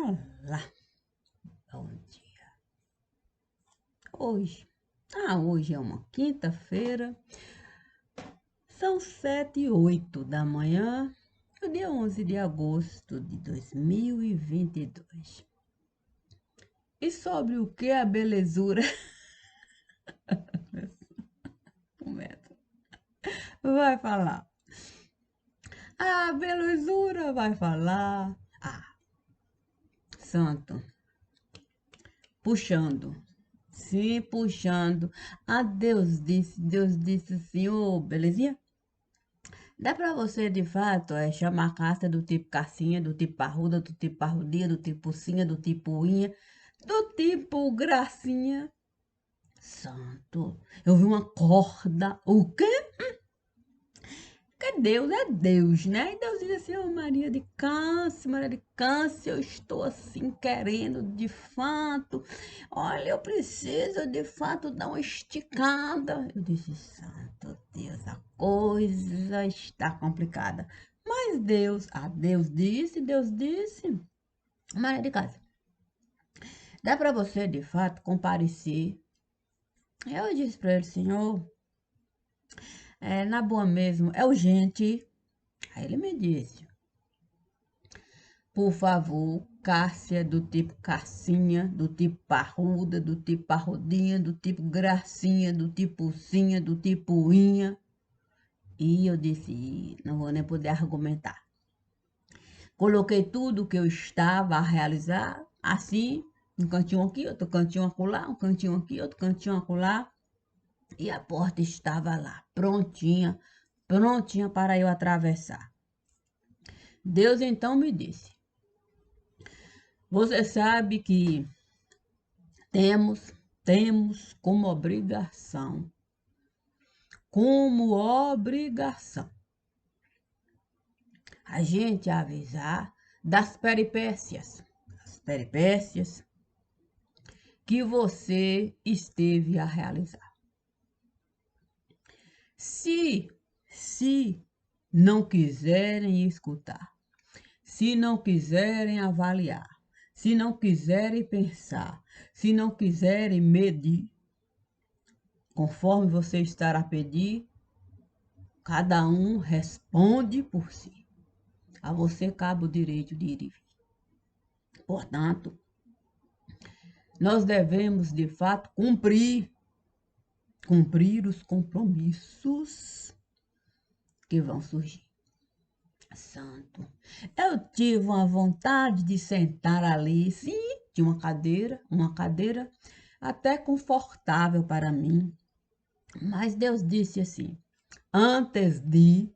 Olá, bom dia. Hoje é uma quinta-feira, são 7h08 da manhã, o dia 11 de agosto de 2022. E sobre o que a belezura vai falar? A belezura vai falar. Santo, puxando. Sim, puxando. Deus disse assim, ô, belezinha? Dá pra você, de fato, chamar a caça do tipo cassinha, do tipo parruda, do tipo parrudinha, do tipo ursinha, do tipo unha, do tipo gracinha. Santo, eu vi uma corda. O quê? Porque Deus é Deus, né? E Deus diz assim, ô Maria de Câncer, eu estou assim querendo, de fato. Olha, eu preciso de fato dar uma esticada. Eu disse, santo Deus, a coisa está complicada. Mas Deus disse, Maria de Câncer, dá para você de fato comparecer. Eu disse para ele, Senhor, na boa mesmo, é urgente. Aí ele me disse, por favor, Cássia do tipo Cassinha, do tipo Parruda, do tipo Parrudinha, do tipo Gracinha, do tipo Ursinha, do tipo Inha. E eu disse, não vou nem poder argumentar. Coloquei tudo que eu estava a realizar, assim, um cantinho aqui, outro cantinho acolá, um cantinho aqui, outro cantinho acolá. E a porta estava lá, prontinha, prontinha para eu atravessar. Deus então me disse, você sabe que temos como obrigação, a gente avisar das peripécias que você esteve a realizar. Se não quiserem escutar, se não quiserem avaliar, se não quiserem pensar, se não quiserem medir, conforme você estar a pedir, cada um responde por si. A você cabe o direito de ir e vir. Portanto, nós devemos, de fato, cumprir os compromissos que vão surgir. Santo, eu tive uma vontade de sentar ali, sim, de uma cadeira até confortável para mim. Mas Deus disse assim, antes de,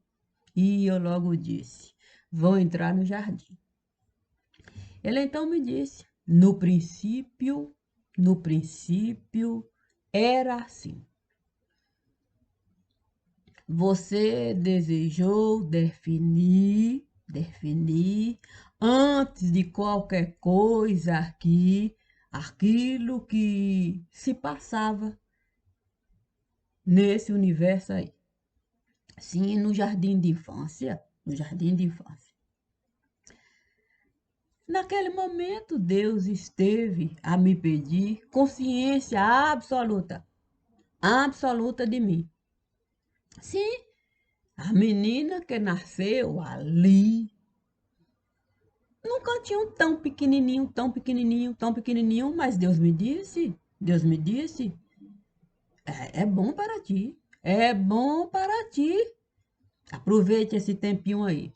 e eu logo disse, vou entrar no jardim. Ele então me disse, no princípio era assim. Você desejou definir antes de qualquer coisa aqui, aquilo que se passava nesse universo aí. Sim, no jardim de infância, Naquele momento, Deus esteve a me pedir consciência absoluta de mim. Sim, a menina que nasceu ali, num cantinho tão pequenininho, mas Deus me disse, é bom para ti, é bom para ti. Aproveite esse tempinho aí.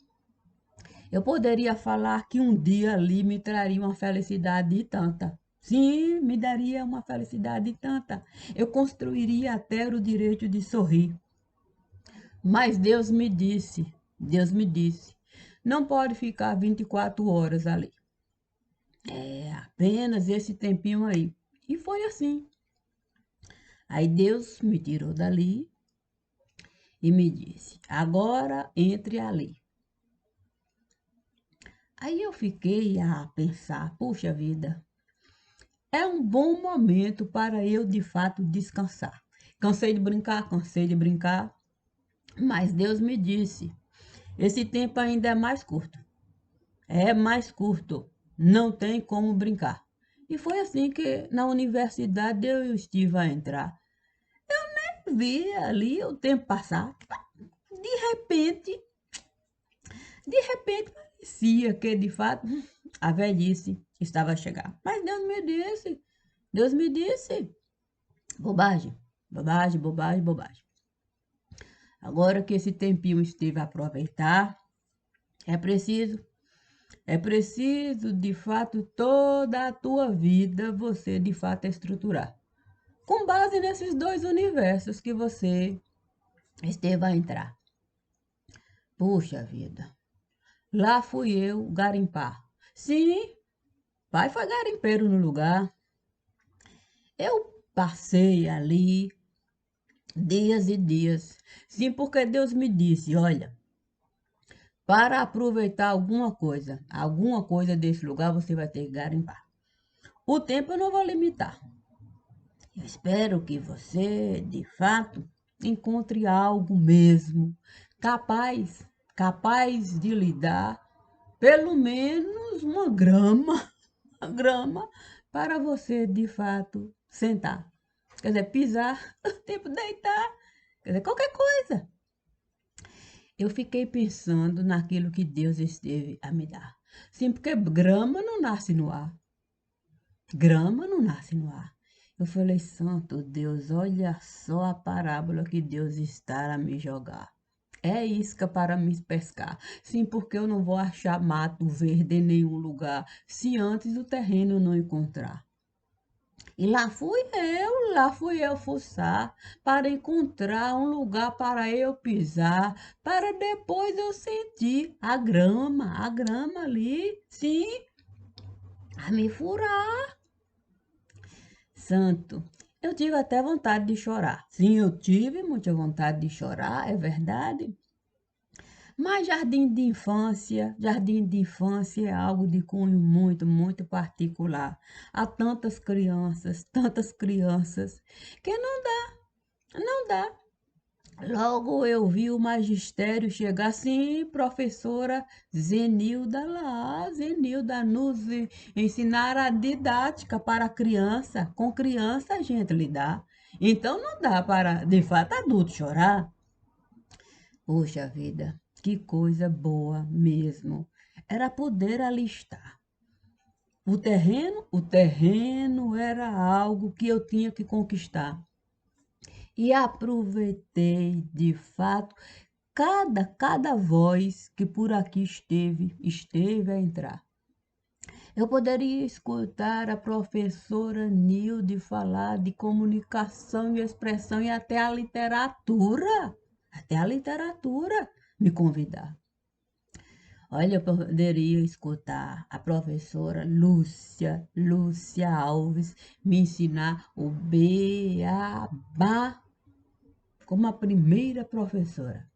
Eu poderia falar que um dia ali me traria uma felicidade tanta. Sim, me daria uma felicidade tanta. Eu construiria até o direito de sorrir. Mas Deus me disse, não pode ficar 24 horas ali. É apenas esse tempinho aí. E foi assim. Aí Deus me tirou dali e me disse, agora entre ali. Aí eu fiquei a pensar, puxa vida, é um bom momento para eu de fato descansar. Cansei de brincar, mas Deus me disse, esse tempo ainda é mais curto. É mais curto. não tem como brincar. E foi assim que na universidade eu e o Steve a entrar. Vi ali o tempo passar. Repente, de repente parecia que de fato a velhice estava a chegar. Mas Deus me disse, bobagem, bobagem, bobagem, bobagem. Agora que esse tempinho esteve a aproveitar, é preciso, é preciso de fato toda a tua vida você de fato estruturar. Com base nesses dois universos que você esteve a entrar. Puxa vida, lá fui eu garimpar. Sim, pai foi garimpeiro no lugar. Eu passei ali dias e dias. Sim, porque Deus me disse, olha, para aproveitar alguma coisa desse lugar, você vai ter que garimpar. O tempo eu não vou limitar. Eu espero que você, de fato, encontre algo mesmo capaz de lhe dar pelo menos uma grama para você, de fato, sentar. Quer dizer, pisar, tipo deitar, quer dizer, qualquer coisa. Eu fiquei pensando naquilo que Deus esteve a me dar. Sim, porque grama não nasce no ar. Grama não nasce no ar. Eu falei, santo Deus, olha só a parábola que Deus está a me jogar. É isca para me pescar. Sim, porque eu não vou achar mato verde em nenhum lugar, se antes o terreno eu não encontrar. E lá fui eu fuçar para encontrar um lugar para eu pisar, para depois eu sentir a grama ali, sim, a me furar. Santo, eu tive até vontade de chorar. Sim, eu tive muita vontade de chorar, é verdade. Mas jardim de infância é algo de cunho muito, muito particular. Há tantas crianças, que não dá. Logo eu vi o magistério chegar, sim, professora Zenilda nos ensinar a didática para a criança. Com criança a gente lidar. Então não dá para, de fato, adulto chorar. Poxa vida, que coisa boa mesmo. Era poder ali estar. O terreno era algo que eu tinha que conquistar. E aproveitei de fato cada voz que por aqui esteve a entrar. Eu poderia escutar a professora Nilde falar de comunicação e expressão e até a literatura me convidar. Olha, eu poderia escutar a professora Lúcia Alves, me ensinar o beabá como a primeira professora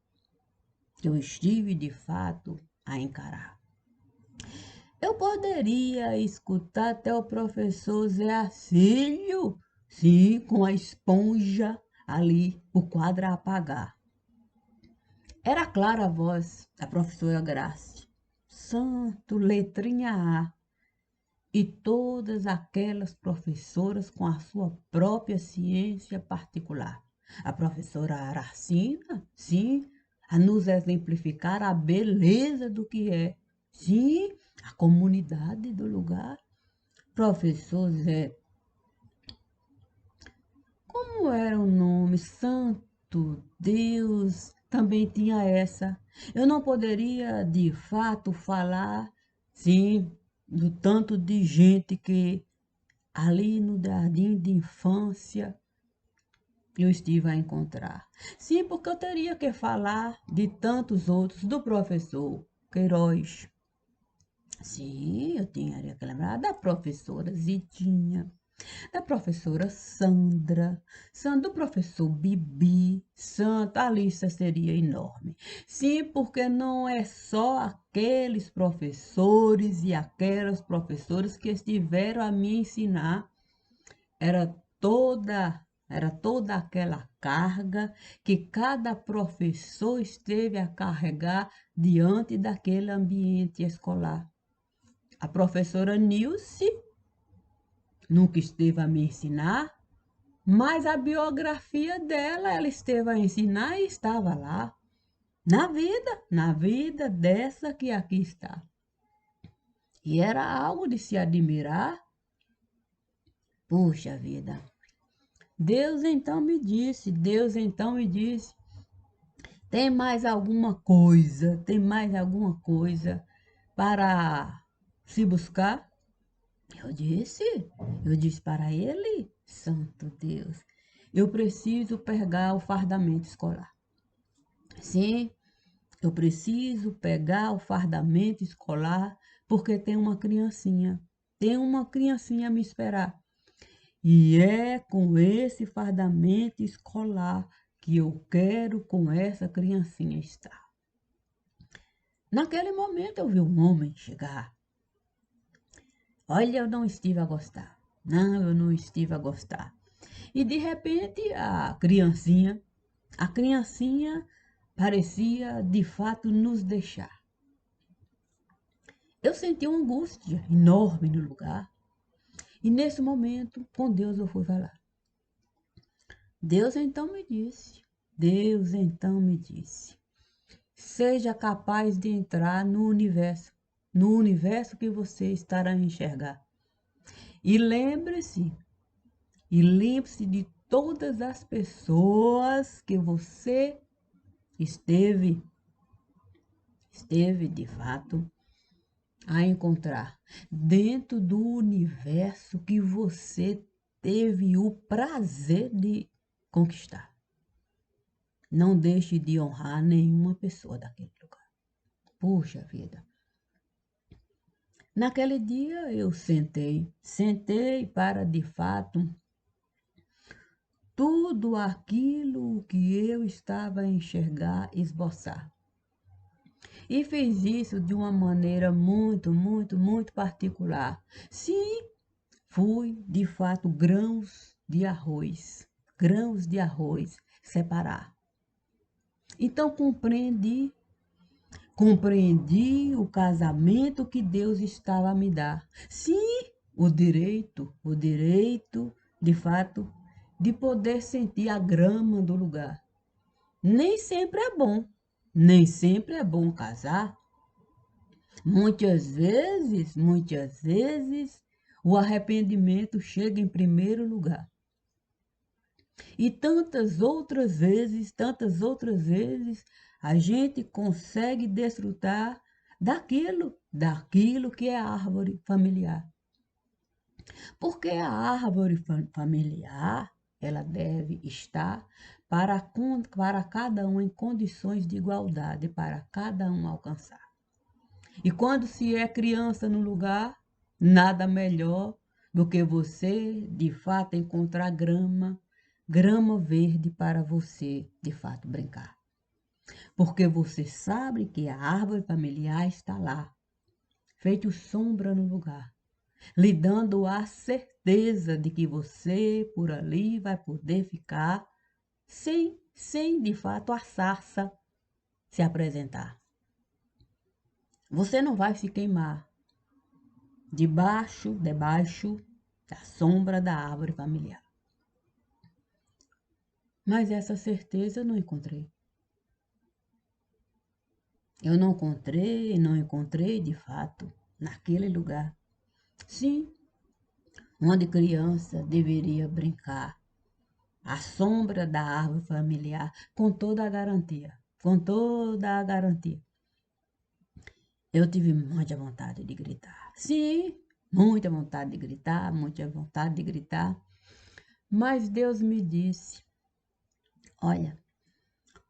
que eu estive de fato a encarar. Eu poderia escutar até o professor Zé Arcílio, sim, com a esponja ali, o quadro a apagar. Era clara a voz da professora Grace, santo, letrinha A, e todas aquelas professoras com a sua própria ciência particular. A professora Aracina, sim, a nos exemplificar a beleza do que é, sim, a comunidade do lugar. Professor Zé, como era o nome? Santo Deus, também tinha essa. Eu não poderia, de fato, falar, sim, do tanto de gente que ali no jardim de infância eu estive a encontrar. Sim, porque eu teria que falar de tantos outros, do professor Queiroz. Sim, eu tinha que lembrar da professora Zidinha, da professora do professor Bibi, Santa, a lista seria enorme. Sim, porque não é só aqueles professores e aquelas professoras que estiveram a me ensinar, era era toda aquela carga que cada professor esteve a carregar diante daquele ambiente escolar. A professora Nilce nunca esteve a me ensinar, mas a biografia dela, ela esteve a ensinar e estava lá. Na vida dessa que aqui está. E era algo de se admirar. Puxa vida. Deus então me disse, tem mais alguma coisa para se buscar? Eu disse, eu disse para ele, santo Deus, eu preciso pegar o fardamento escolar. Sim, eu preciso pegar o fardamento escolar porque tem uma criancinha a me esperar. E é com esse fardamento escolar que eu quero com essa criancinha estar. Naquele momento eu vi um homem chegar. Olha, eu não estive a gostar. Não, eu não estive a gostar. E de repente a criancinha parecia de fato nos deixar. Eu senti uma angústia enorme no lugar. E nesse momento, com Deus eu fui falar. Deus então me disse, seja capaz de entrar no universo que você estará a enxergar. E lembre-se de todas as pessoas que você esteve de fato a encontrar dentro do universo que você teve o prazer de conquistar. Não deixe de honrar nenhuma pessoa daquele lugar. Puxa vida. Naquele dia eu sentei para de fato tudo aquilo que eu estava a enxergar, esboçar. E fiz isso de uma maneira muito particular. Sim, fui de fato grãos de arroz separar. Então compreendi o casamento que Deus estava a me dar. Sim, o direito, de fato, de poder sentir a grama do lugar. Nem sempre é bom casar. Muitas vezes, o arrependimento chega em primeiro lugar. E tantas outras vezes, a gente consegue desfrutar daquilo que é a árvore familiar. Porque a árvore familiar, ela deve estar para cada um em condições de igualdade, para cada um alcançar. E quando se é criança no lugar, nada melhor do que você, de fato, encontrar grama verde para você, de fato, brincar. Porque você sabe que a árvore familiar está lá, feito sombra no lugar, lhe dando a certeza de que você, por ali, vai poder ficar sem de fato, a sarça se apresentar. Você não vai se queimar debaixo da sombra da árvore familiar. Mas essa certeza eu não encontrei. Eu não encontrei de fato naquele lugar. Sim, onde criança deveria brincar à sombra da árvore familiar com toda a garantia, Eu tive muita vontade de gritar. Sim, muita vontade de gritar, Mas Deus me disse, olha,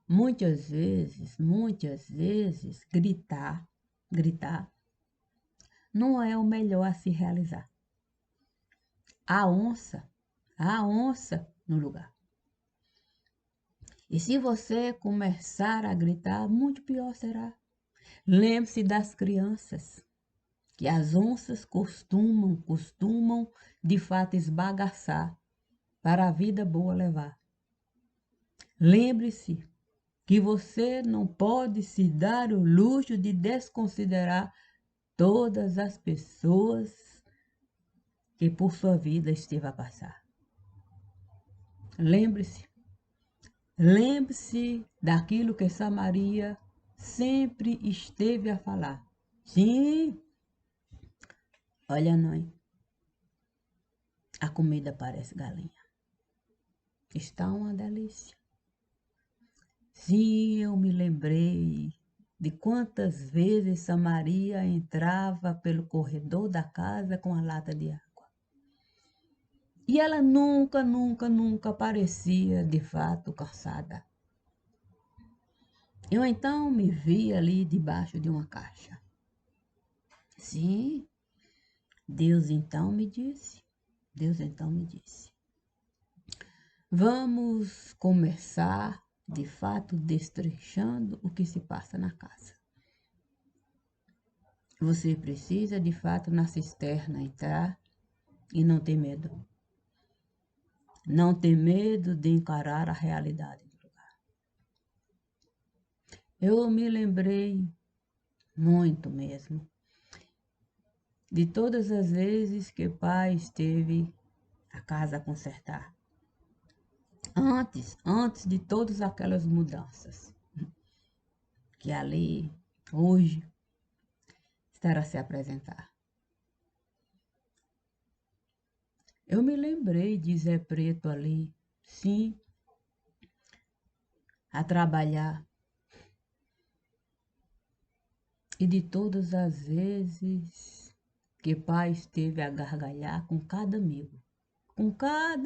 muitas vezes, gritar, não é o melhor a se realizar. Há onça no lugar. E se você começar a gritar, muito pior será. Lembre-se das crianças, que as onças costumam de fato esbagaçar para a vida boa levar. Lembre-se que você não pode se dar o luxo de desconsiderar todas as pessoas que por sua vida esteve a passar. Lembre-se, lembre-se daquilo que Samaria sempre esteve a falar. Sim, olha nós, a comida parece galinha. Está uma delícia. Sim, eu me lembrei de quantas vezes Samaria entrava pelo corredor da casa com a lata de água. E ela nunca, nunca, nunca parecia de fato cansada. Eu então me vi ali debaixo de uma caixa. Sim, Deus então me disse, vamos começar de fato destrinchando o que se passa na casa. Você precisa de fato na cisterna entrar e não ter medo. Não ter medo de encarar a realidade do lugar. Eu me lembrei muito mesmo de todas as vezes que pai esteve a casa a consertar. Antes de todas aquelas mudanças que ali, hoje, estará a se apresentar. Eu me lembrei de Zé Preto ali, sim, a trabalhar. E de todas as vezes que pai esteve a gargalhar com cada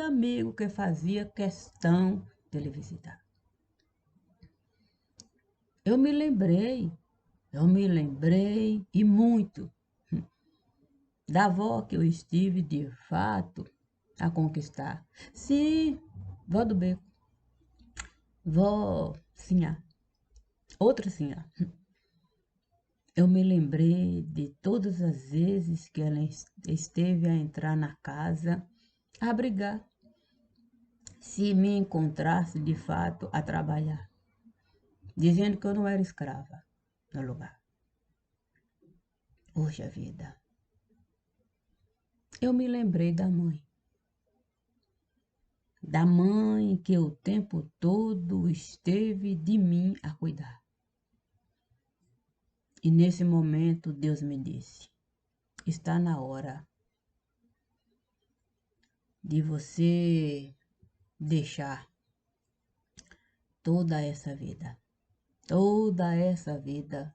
amigo que fazia questão de ele visitar. Eu me lembrei e muito da avó que eu estive de fato a conquistar. Sim, vó do beco, vó Sinhá, outra Sinhá. Eu me lembrei de todas as vezes que ela esteve a entrar na casa a brigar, se me encontrasse de fato a trabalhar, dizendo que eu não era escrava no lugar. Poxa vida, eu me lembrei da mãe que o tempo todo esteve de mim a cuidar. E nesse momento Deus me disse, está na hora de você deixar toda essa vida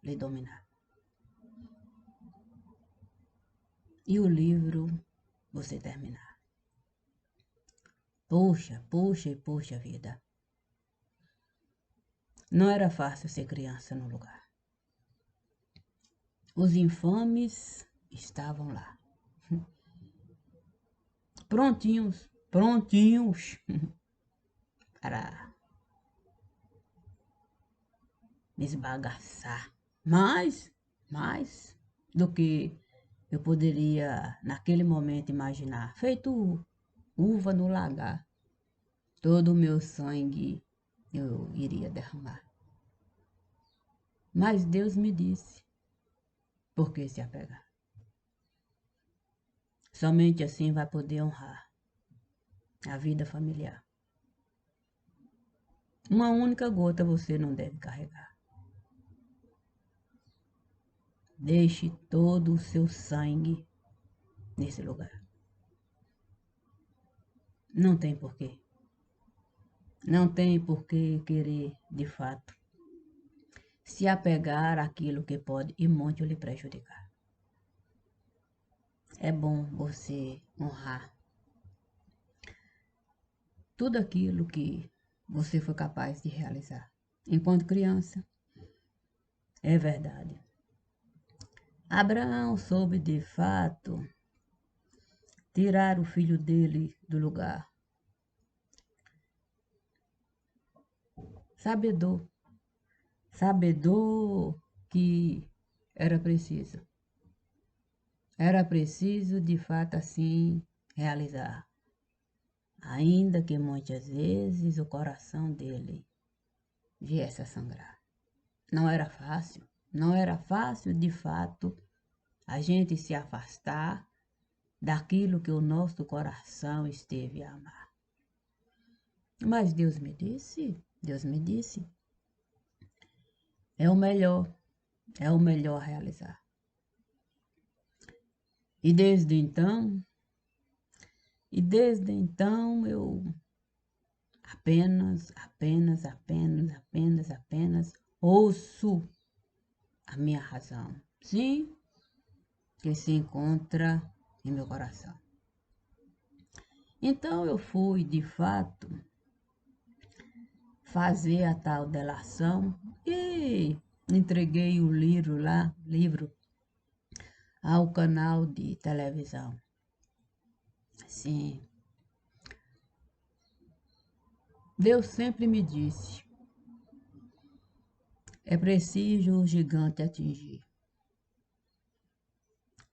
lhe dominar. E o livro você terminar. Poxa vida. Não era fácil ser criança no lugar. Os infames estavam lá. Prontinhos para me esbagaçar. Mais do que eu poderia naquele momento imaginar. Feito uva no lagar. Todo o meu sangue eu iria derramar. Mas Deus me disse, por que se apegar? Somente assim vai poder honrar a vida familiar. Uma única gota você não deve carregar. Deixe todo o seu sangue nesse lugar. Não tem porquê. Não tem porquê querer, de fato, se apegar àquilo que pode e muito lhe prejudicar. É bom você honrar tudo aquilo que você foi capaz de realizar. Enquanto criança, é verdade. Abraão soube de fato tirar o filho dele do lugar. Sabedor que era preciso. Era preciso de fato assim realizar. Ainda que muitas vezes o coração dele viesse a sangrar. Não era fácil de fato a gente se afastar daquilo que o nosso coração esteve a amar. Mas Deus me disse, é o melhor a realizar. E desde então eu apenas ouço a minha razão. Sim, que se encontra em meu coração. Então eu fui, de fato, fazer a tal delação e entreguei o livro ao canal de televisão. Sim, Deus sempre me disse, é preciso o gigante atingir,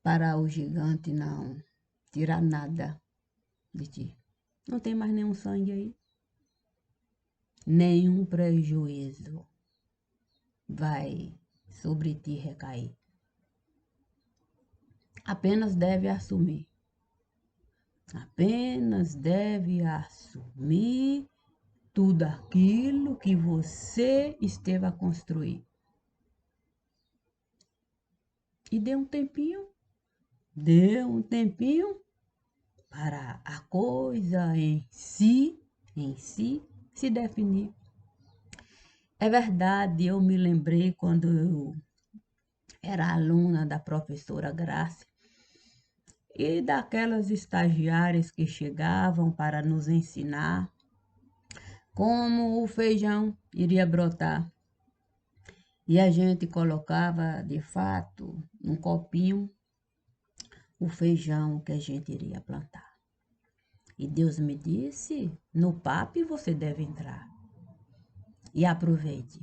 para o gigante não tirar nada de ti. Não tem mais nenhum sangue aí, nenhum prejuízo vai sobre ti recair. Apenas deve assumir tudo aquilo que você esteve a construir. E dê um tempinho para a coisa em si se definir. É verdade, eu me lembrei quando eu era aluna da professora Graça e daquelas estagiárias que chegavam para nos ensinar como o feijão iria brotar. E a gente colocava, de fato, num copinho o feijão que a gente iria plantar. E Deus me disse, no PAP você deve entrar. E aproveite.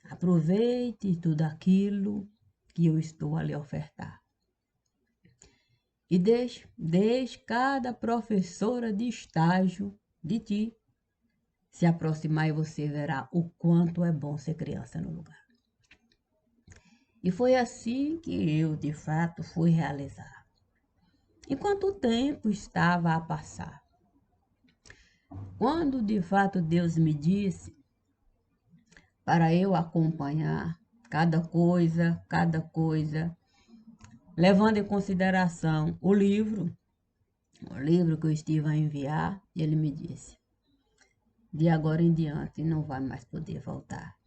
Aproveite tudo aquilo que eu estou a lhe ofertar. E deixe cada professora de estágio de ti se aproximar e você verá o quanto é bom ser criança no lugar. E foi assim que eu, de fato, fui realizar. Enquanto o tempo estava a passar, quando de fato Deus me disse para eu acompanhar cada coisa, levando em consideração o livro que eu estive a enviar, ele me disse, de agora em diante não vai mais poder voltar.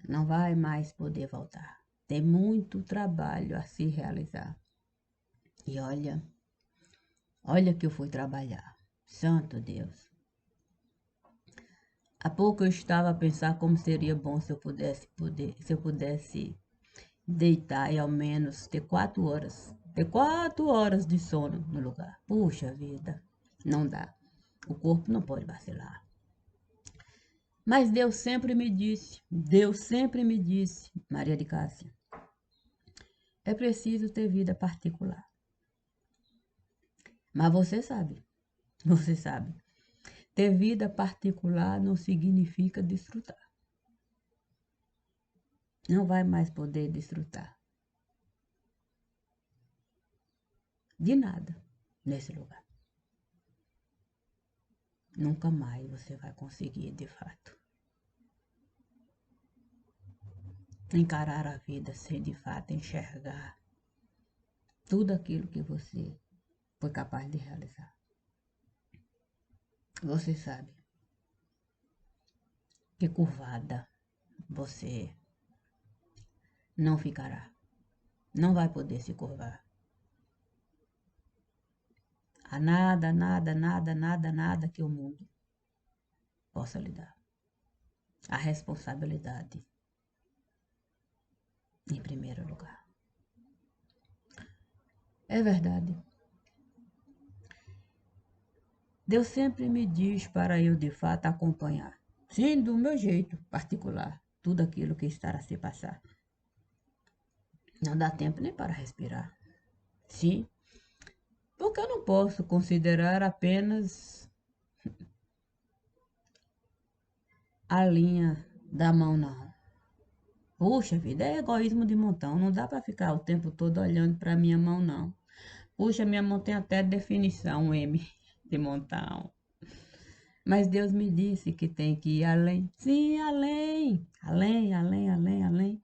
Não vai mais poder voltar. Tem muito trabalho a se realizar. E olha que eu fui trabalhar. Santo Deus. Há pouco eu estava a pensar como seria bom se eu pudesse deitar e ao menos ter 4 horas de sono no lugar. Puxa vida, não dá. O corpo não pode vacilar. Mas Deus sempre me disse, Maria de Cássia, é preciso ter vida particular. Mas você sabe, ter vida particular não significa desfrutar. Não vai mais poder desfrutar de nada nesse lugar. Nunca mais você vai conseguir, de fato, encarar a vida sem, de fato, enxergar tudo aquilo que você foi capaz de realizar. Você sabe que curvada você não ficará. Não vai poder se curvar. Há nada que o mundo possa lhe dar. A responsabilidade em primeiro lugar. É verdade. Deus sempre me diz para eu, de fato, acompanhar, sim, do meu jeito particular, tudo aquilo que está a se passar. Não dá tempo nem para respirar. Sim, porque eu não posso considerar apenas a linha da mão, não. Puxa vida, é egoísmo de montão. Não dá para ficar o tempo todo olhando para minha mão, não. Puxa, minha mão tem até definição M de montão. Mas Deus me disse que tem que ir além. Sim, além. Além, além, além, além.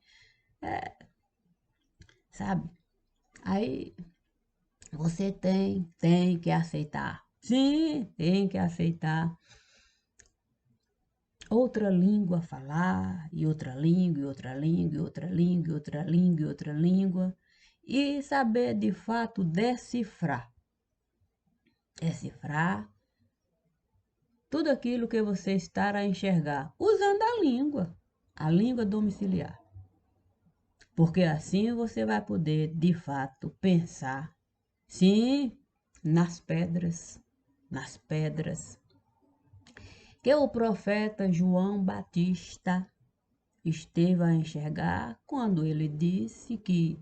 Sabe? Aí você tem que aceitar. Sim, tem que aceitar. Outra língua falar, e outra língua, e outra língua, e outra língua, e outra língua, e outra língua. E saber de fato decifrar. Decifrar tudo aquilo que você está a enxergar, usando a língua domiciliar. Porque assim você vai poder, de fato, pensar, sim, nas pedras, que o profeta João Batista esteve a enxergar quando ele disse que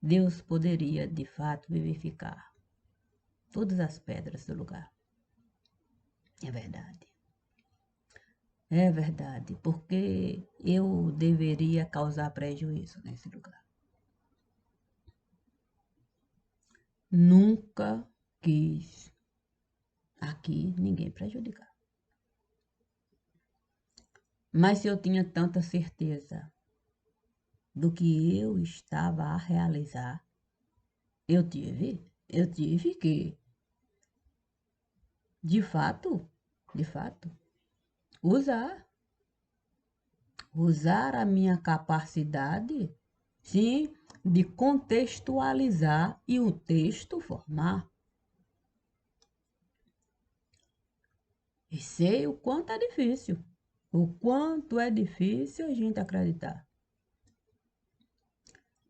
Deus poderia, de fato, vivificar todas as pedras do lugar. É verdade. É verdade, porque eu deveria causar prejuízo nesse lugar. Nunca quis aqui ninguém prejudicar. Mas se eu tinha tanta certeza do que eu estava a realizar, eu tive que, de fato, usar, usar a minha capacidade, sim, de contextualizar e o texto formar. E sei o quanto é difícil. O quanto é difícil a gente acreditar.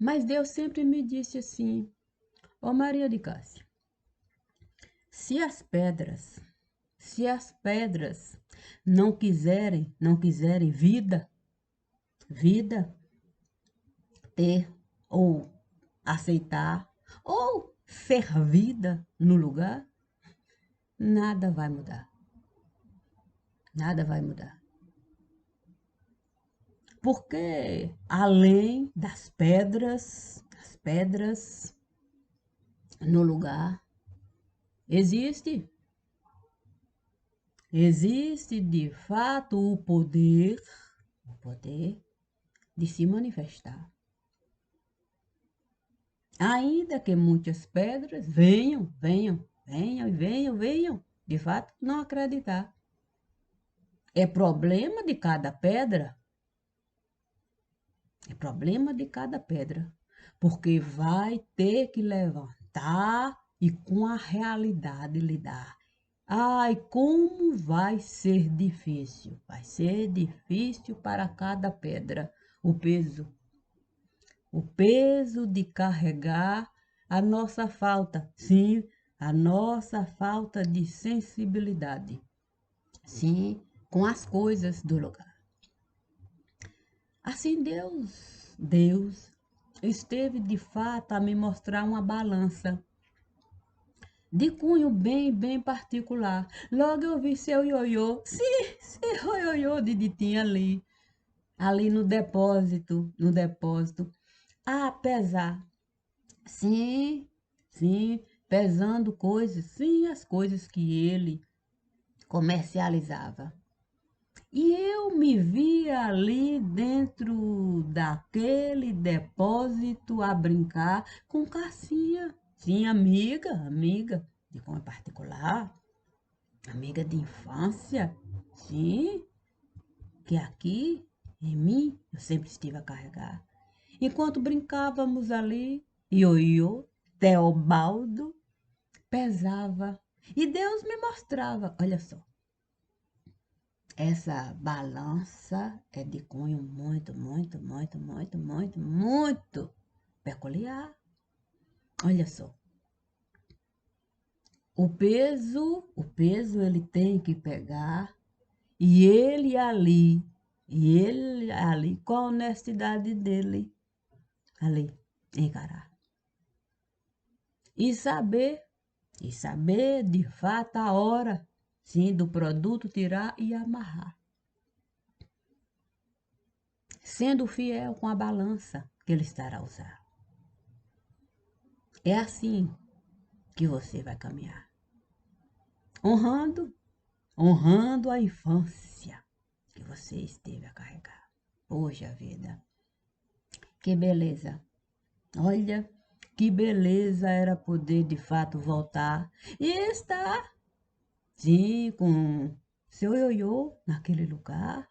Mas Deus sempre me disse assim, ó Maria de Cássia, se as pedras, se as pedras não quiserem vida, ter ou aceitar ou ser vida no lugar, nada vai mudar. Nada vai mudar. Porque além das pedras, as pedras no lugar, existe de fato o poder de se manifestar. Ainda que muitas pedras venham, de fato não acreditar. É problema de cada pedra, é problema de cada pedra, porque vai ter que levantar e com a realidade lidar. Ai, como vai ser difícil! Vai ser difícil para cada pedra o peso de carregar a nossa falta, sim, a nossa falta de sensibilidade, sim, com as coisas do lugar. Assim Deus esteve de fato a me mostrar uma balança de cunho bem particular. Logo eu vi seu ioiô, seu ioiô de Ditinha ali no depósito, a pesar, sim, pesando coisas, sim, as coisas que ele comercializava. E eu me via ali dentro daquele depósito a brincar com Cassinha. Sim, amiga de como particular, amiga de infância. Sim, que aqui em mim eu sempre estive a carregar. Enquanto brincávamos ali, Ioiô, Teobaldo, pesava. E Deus me mostrava, olha só, essa balança é de cunho muito peculiar. Olha só, o peso ele tem que pegar e ele ali com a honestidade dele, ali encarar. E saber de fato a hora, sim, do produto tirar e amarrar. sendo fiel com a balança que ele estará a usar. É assim que você vai caminhar, honrando, honrando a infância que você esteve a carregar. Poxa vida, que beleza! Olha, que beleza era poder de fato voltar e estar, sim, com seu ioiô naquele lugar.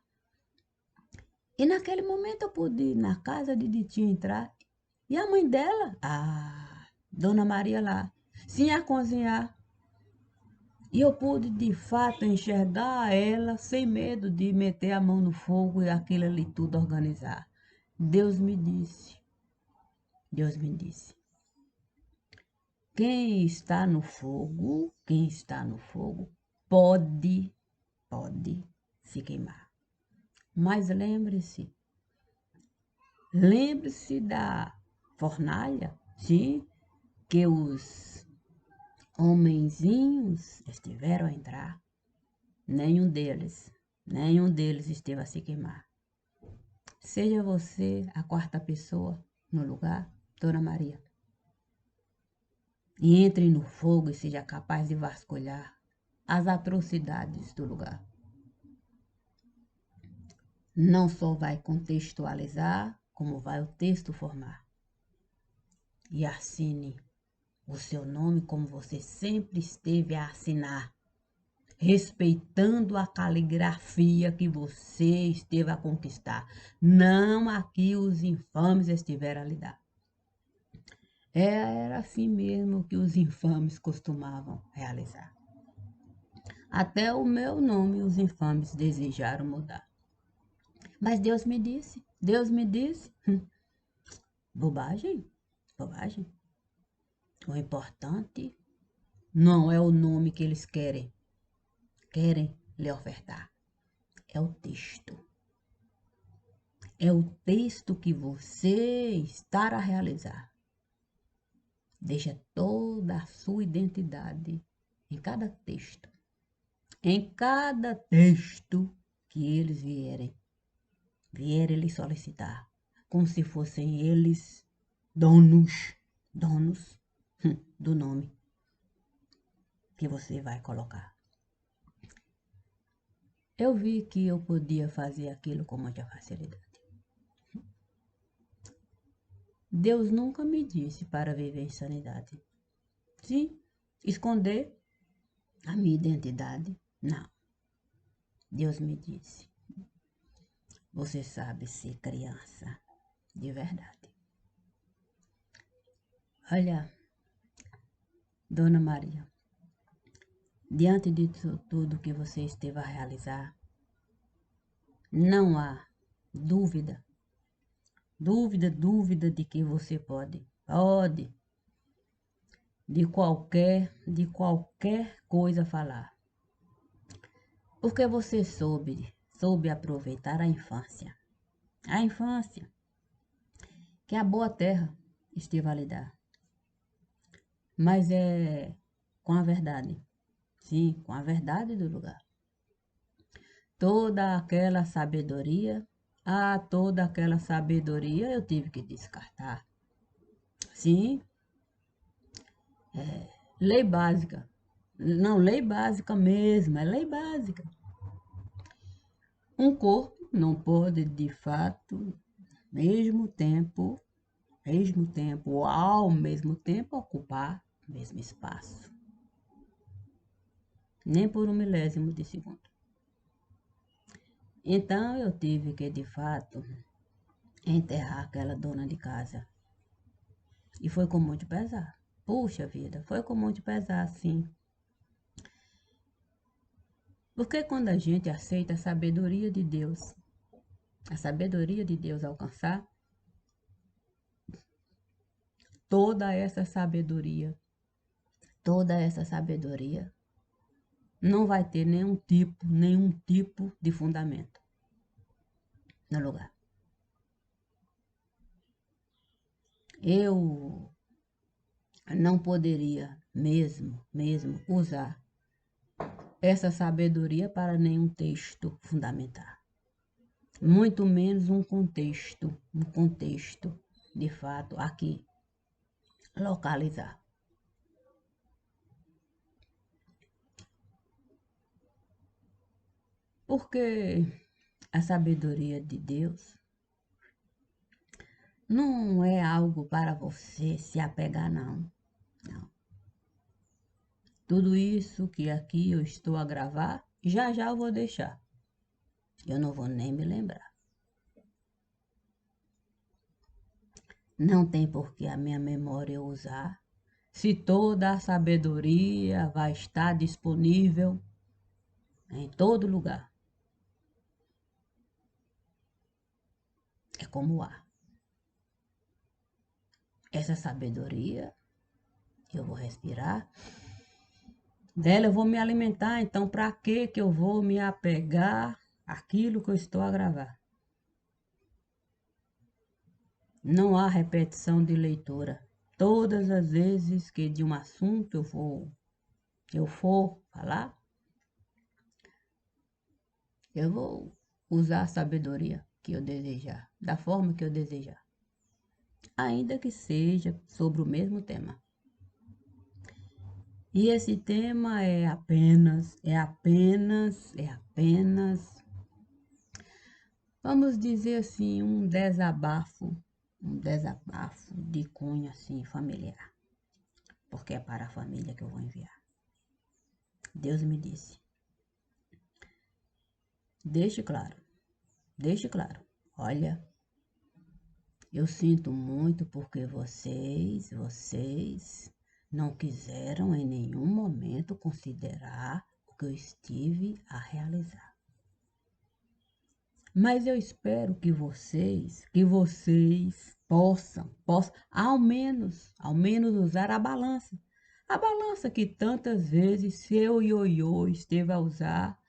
E naquele momento eu pude ir na casa de Ditinho entrar e a mãe dela, Dona Maria lá, sim, a cozinhar. E eu pude de fato enxergar ela sem medo de meter a mão no fogo e aquilo ali tudo organizar. Deus me disse, Deus me disse. Quem está no fogo, pode se queimar. Mas lembre-se da fornalha, sim, que os homenzinhos estiveram a entrar. Nenhum deles esteve a se queimar. Seja você a quarta pessoa no lugar, Dona Maria. E entre no fogo e seja capaz de vasculhar as atrocidades do lugar. Não só vai contextualizar, como vai o texto formar. E assine o seu nome como você sempre esteve a assinar, respeitando a caligrafia que você esteve a conquistar. Não aqui os infames estiveram a lhe dar. Era assim mesmo que os infames costumavam realizar. Até o meu nome os infames desejaram mudar. Mas Deus me disse, bobagem, bobagem. O importante não é o nome que eles querem lhe ofertar. É o texto. É o texto que você está a realizar. Deixa toda a sua identidade em cada texto. Em cada texto que eles vierem lhe solicitar. Como se fossem eles donos do nome que você vai colocar. Eu vi que eu podia fazer aquilo com muita facilidade. Deus nunca me disse para viver em sanidade. Sim, esconder a minha identidade, não. Deus me disse, você sabe ser criança de verdade. Olha, Dona Maria, diante de tudo que você esteve a realizar, não há dúvida de que você pode de qualquer coisa falar. Porque você soube aproveitar a infância. A infância que a boa terra esteve a lhe dar. Mas é com a verdade. Sim, com a verdade do lugar. Toda aquela sabedoria eu tive que descartar. Sim, lei básica. Não, lei básica mesmo, é lei básica. Um corpo não pode, de fato, ao mesmo tempo, ocupar o mesmo espaço. Nem por um milésimo de segundo. Então, eu tive que, de fato, enterrar aquela dona de casa. E foi com muito pesar. Puxa vida, foi com muito pesar, sim. Porque quando a gente aceita a sabedoria de Deus alcançar, toda essa sabedoria não vai ter nenhum tipo de fundamento no lugar. Eu não poderia mesmo usar essa sabedoria para nenhum texto fundamentar. muito menos um contexto, de fato, aqui, localizar. Porque a sabedoria de Deus não é algo para você se apegar, não. Não. Tudo isso que aqui eu estou a gravar, já já eu vou deixar. Eu não vou nem me lembrar. Não tem por que a minha memória eu usar, se toda a sabedoria vai estar disponível em todo lugar. É como o ar. Essa sabedoria, eu vou respirar, dela eu vou me alimentar, então para que eu vou me apegar àquilo que eu estou a gravar? Não há repetição de leitura. Todas as vezes que de um assunto eu for falar, eu vou usar a sabedoria que eu desejar, da forma que eu desejar, ainda que seja sobre o mesmo tema. E esse tema vamos dizer assim, um desabafo de cunho assim familiar, porque é para a família que eu vou enviar. Deus me disse: deixe claro, olha, eu sinto muito porque vocês não quiseram em nenhum momento considerar o que eu estive a realizar. Mas eu espero que vocês possam ao menos usar a balança. A balança que tantas vezes seu ioiô esteve a usar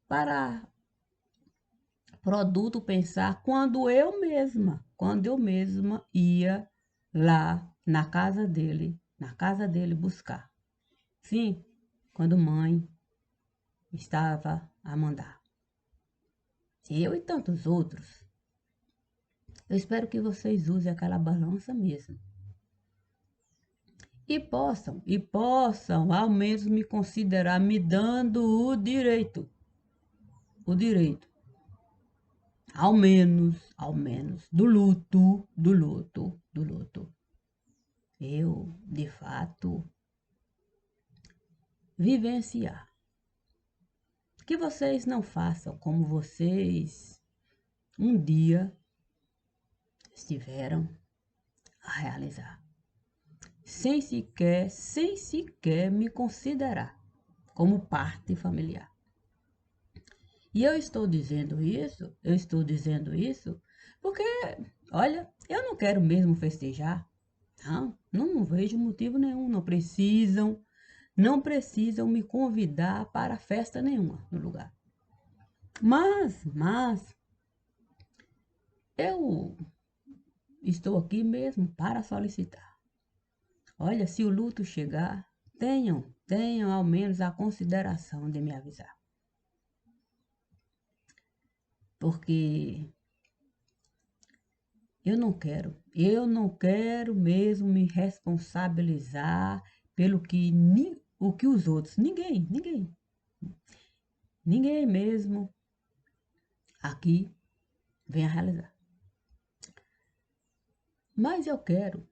para produto pensar quando eu mesma ia lá na casa dele buscar. Sim, quando mãe estava a mandar. Eu e tantos outros. Eu espero que vocês usem aquela balança mesmo. E possam ao menos me considerar me dando o direito. Ao menos, do luto. Eu, de fato, vivenciar. Que vocês não façam como vocês um dia estiveram a realizar. Sem sequer me considerar como parte familiar. E eu estou dizendo isso porque, olha, eu não quero mesmo festejar. Não vejo motivo nenhum, não precisam me convidar para festa nenhuma no lugar. Mas eu estou aqui mesmo para solicitar. Olha, se o luto chegar, tenham ao menos a consideração de me avisar. Porque eu não quero mesmo me responsabilizar pelo que o que os outros, ninguém mesmo aqui vem a realizar. Mas eu quero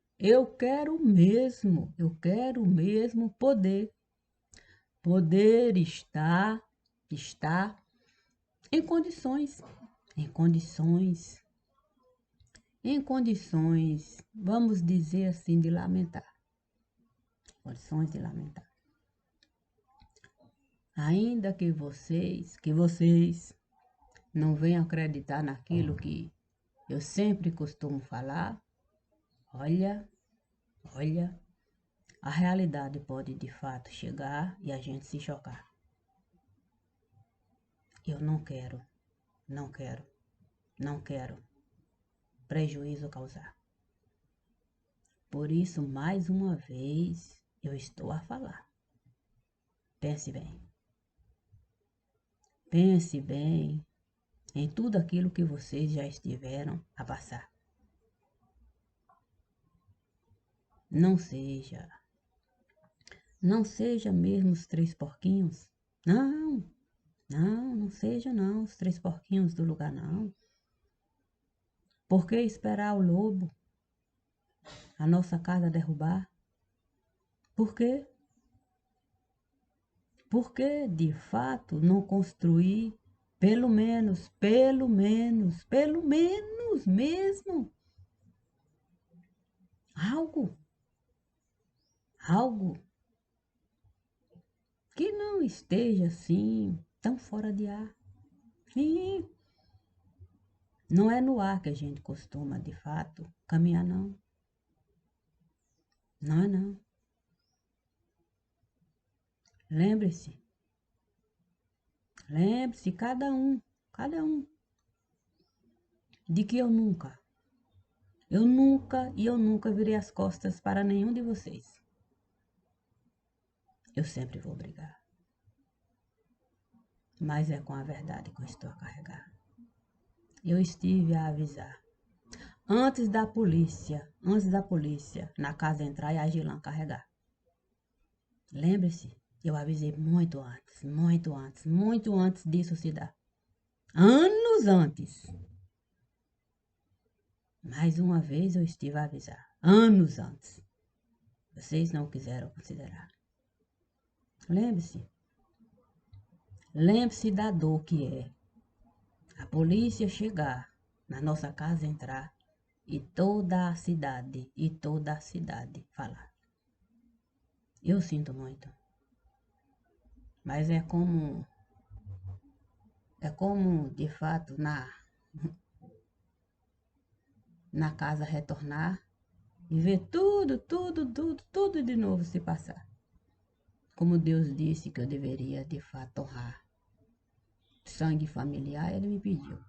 mesmo poder estar em condições, vamos dizer assim, de lamentar. Condições de lamentar. Ainda que vocês não venham acreditar naquilo que eu sempre costumo falar, olha, a realidade pode de fato chegar e a gente se chocar. Eu não quero prejuízo causar. Por isso, mais uma vez, eu estou a falar. Pense bem, em tudo aquilo que vocês já estiveram a passar. Não seja, não seja mesmo os três porquinhos. Não, não seja não os três porquinhos do lugar não. Por que esperar o lobo a nossa casa derrubar? Por quê? Por que, de fato, não construir pelo menos mesmo algo, algo que não esteja assim tão fora de ar? Sim, não é no ar que a gente costuma, de fato, caminhar, não. Não é não. Lembre-se, lembre-se, cada um, de que eu nunca virei as costas para nenhum de vocês. Eu sempre vou brigar, mas é com a verdade que eu estou a carregar. Eu estive a avisar, antes da polícia na casa entrar e a Gilan carregar. Lembre-se, eu avisei muito antes disso se dar. Anos antes. Mais uma vez eu estive a avisar, anos antes. Vocês não quiseram considerar. Lembre-se. Lembre-se da dor que é a polícia chegar, na nossa casa entrar e toda a cidade falar. Eu sinto muito. Mas é como de fato na casa retornar e ver tudo de novo se passar. Como Deus disse que eu deveria de fato honrar sangue familiar, ele me pediu.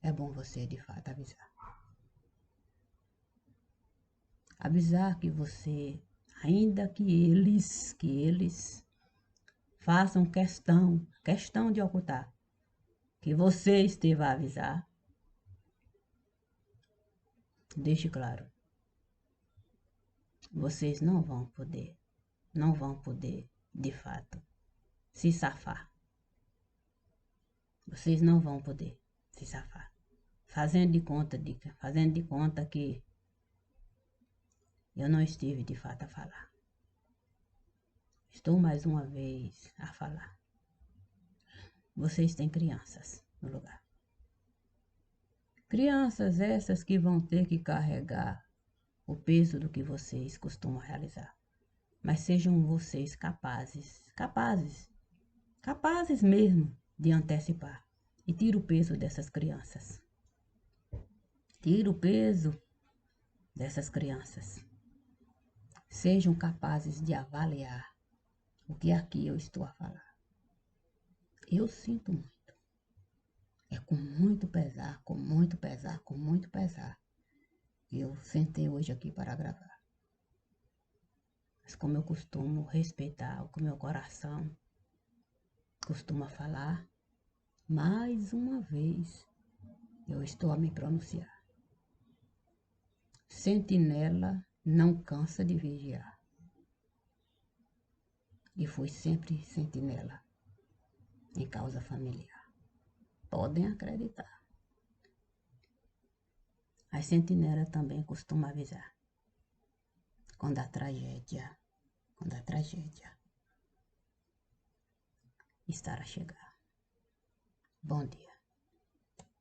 É bom você de fato avisar. Avisar que você, ainda que eles façam questão de ocultar, que você esteve a avisar, deixe claro, vocês não vão poder, de fato, se safar. Vocês não vão poder se safar. Fazendo de conta que eu não estive de fato a falar. Estou mais uma vez a falar. Vocês têm crianças no lugar. Crianças essas que vão ter que carregar o peso do que vocês costumam realizar. Mas sejam vocês capazes mesmo de antecipar. E tira o peso dessas crianças. Tira o peso dessas crianças. Sejam capazes de avaliar o que aqui eu estou a falar. Eu sinto muito. É com muito pesar, que eu sentei hoje aqui para gravar. Mas como eu costumo respeitar o que o meu coração costuma falar, mais uma vez eu estou a me pronunciar. Sentinela não cansa de vigiar. E fui sempre sentinela em causa familiar. Podem acreditar. A sentinela também costuma avisar quando a tragédia estar a chegar. Bom dia.